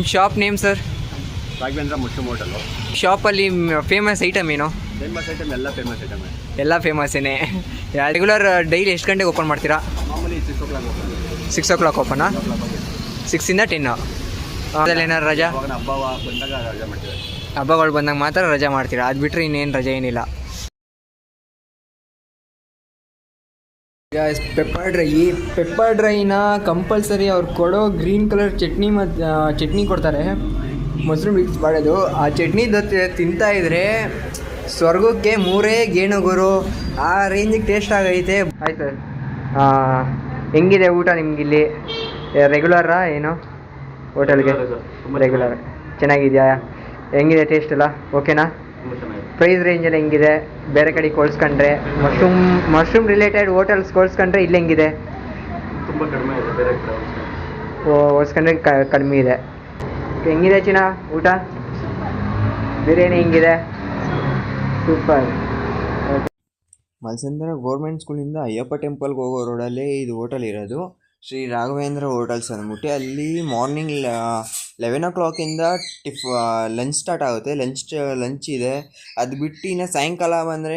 Shop name sir? Raghavendra mushroom hotel. ಶಾಪಲ್ಲಿ famous item ಏನು? Famous item ಎಲ್ಲ ಫೇಮಸ್ ಐಟಮ್. ಎಲ್ಲ ಫೇಮಸ್ಸೇನೆ. ರೆಗ್ಯುಲರ್ ಡೈಲಿ ಎಷ್ಟು ಗಂಟೆಗೆ ಓಪನ್ ಮಾಡ್ತೀರಾ? ಮಾಮೂಲಿ 6 o'clock ಓಪನ್. 6 o'clock ಓಪನಾ? 6 ಇಂದ 10. ಅದರಲ್ಲಿ ಏನಾರು ರಜಾ? ಹಬ್ಬ ಬಂದಾಗ ರಜೆ ಮಾಡ್ತೀವಿ. ಹಬ್ಬಗಳು ಬಂದಾಗ ಮಾತ್ರ ರಜಾ ಮಾಡ್ತೀರಾ, ಅದು ಬಿಟ್ಟರೆ ಇನ್ನೇನು ರಜೆ ಏನಿಲ್ಲ. ಪೆಪ್ಪರ್ ಡ್ರೈನ ಕಂಪಲ್ಸರಿ ಅವ್ರು ಕೊಡೋ ಗ್ರೀನ್ ಕಲರ್ ಚಟ್ನಿ ಮತ್ತು ಚಟ್ನಿ ಕೊಡ್ತಾರೆ, ಮೊಸರು ಮಿಕ್ಸ್ ಮಾಡೋದು. ಆ ಚಟ್ನಿ ಜೊತೆ ತಿಂತಾಯಿದ್ರೆ ಸ್ವರ್ಗಕ್ಕೆ 3 ಗೇಣುಗುರು, ಆ ರೇಂಜಿಗೆ ಟೇಸ್ಟ್ ಆಗೈತೆ. ಆಯ್ತು, ಹೆಂಗಿದೆ ಊಟ ನಿಮಗಿಲ್ಲಿ? ರೆಗ್ಯುಲರಾ ಏನು ಹೋಟೆಲ್ಗೆ? ರೆಗ್ಯುಲರ್. ಚೆನ್ನಾಗಿದೆಯಾ? ಹೆಂಗಿದೆ ಟೇಸ್ಟ್ ಎಲ್ಲ ಓಕೆನಾ? ಪ್ರೈಸ್ ರೇಂಜಲ್ಲಿ ಹೆಂಗಿದೆ ಬೇರೆ ಕಡೆಗೆ ಹೋಲಿಸ್ಕೊಂಡ್ರೆ? ಮಶ್ರೂಮ್ ರಿಲೇಟೆಡ್ ಹೋಟೆಲ್ಸ್ ಹೋಲಿಸ್ಕೊಂಡ್ರೆ ಇಲ್ಲಿ ಹೆಂಗಿದೆ? ತುಂಬ ಕಡಿಮೆ ಇದೆ, ಬೇರೆ ಕಡೆ ಹೋಲಿಸ್ಕೊಂಡ್ರೆ ಕಡಿಮೆ ಇದೆ. ಹೆಂಗಿದೆ ಚಿನ್ನ ಊಟ? ಬಿರಿಯಾನಿ ಹೆಂಗಿದೆ? ಸೂಪರ್. ಮಲ್ಸಂದ್ರ ಗೌರ್ಮೆಂಟ್ ಸ್ಕೂಲಿಂದ ಅಯ್ಯಪ್ಪ ಟೆಂಪಲ್ಗೆ ಹೋಗೋ ರೋಡಲ್ಲೇ ಇದು ಹೋಟೆಲ್ ಇರೋದು, ಶ್ರೀ ರಾಘವೇಂದ್ರ ಹೋಟೆಲ್ಸ್ ಅಂದ್ಬಿಟ್ಟು. ಅಲ್ಲಿ ಮಾರ್ನಿಂಗ್ 11 o'clock ಲಂಚ್ ಸ್ಟಾರ್ಟ್ ಆಗುತ್ತೆ. ಲಂಚ್ ಇದೆ. ಅದು ಬಿಟ್ಟು ಇನ್ನು ಸಾಯಂಕಾಲ ಬಂದರೆ